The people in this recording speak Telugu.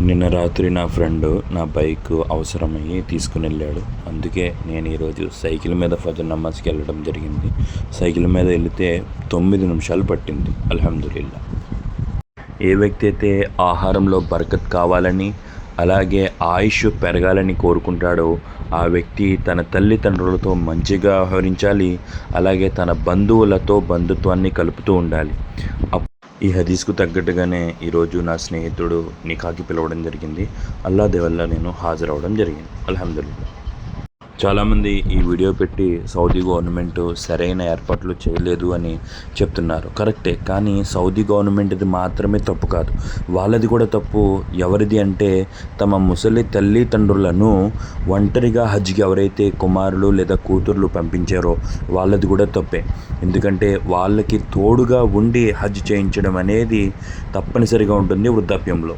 నిన్న రాత్రి నా ఫ్రెండ్ నా బైక్ అవసరమయ్యి తీసుకుని వెళ్ళాడు. అందుకే నేను ఈరోజు సైకిల్ మీద ఫజర్ నమాజ్కి వెళ్ళడం జరిగింది. సైకిల్ మీద వెళితే 9 నిమిషాలు పట్టింది. అల్హమ్దులిల్లా. ఏ వ్యక్తి అయితే ఆహారంలో బరకత్ కావాలని అలాగే ఆయుష్ పెరగాలని కోరుకుంటాడో ఆ వ్యక్తి తన తల్లిదండ్రులతో మంచిగా వ్యవహరించాలి. అలాగే తన బంధువులతో బంధుత్వాన్ని కలుపుతూ ఉండాలి. ఈ హదీస్కు తగ్గట్టుగానే ఈరోజు నా స్నేహితుడు నికాకి పిలవడం జరిగింది. అల్లా దేవల్ల నేను హాజరవడం జరిగింది. అల్హమ్దులిల్లా. చాలామంది ఈ వీడియో పెట్టి సౌదీ గవర్నమెంట్ సరైన ఏర్పాట్లు చేయలేదు అని చెప్తున్నారు. కరెక్టే, కానీ సౌదీ గవర్నమెంట్ది మాత్రమే తప్పు కాదు, వాళ్ళది కూడా తప్పు. ఎవరిది అంటే తమ ముసలి తల్లిదండ్రులను ఒంటరిగా హజ్కి ఎవరైతే కుమారులు లేదా కూతుర్లు పంపించారో వాళ్ళది కూడా తప్పే. ఎందుకంటే వాళ్ళకి తోడుగా ఉండి హజ్ చేయించడం అనేది తప్పనిసరిగా ఉంటుంది వృద్ధాప్యంలో.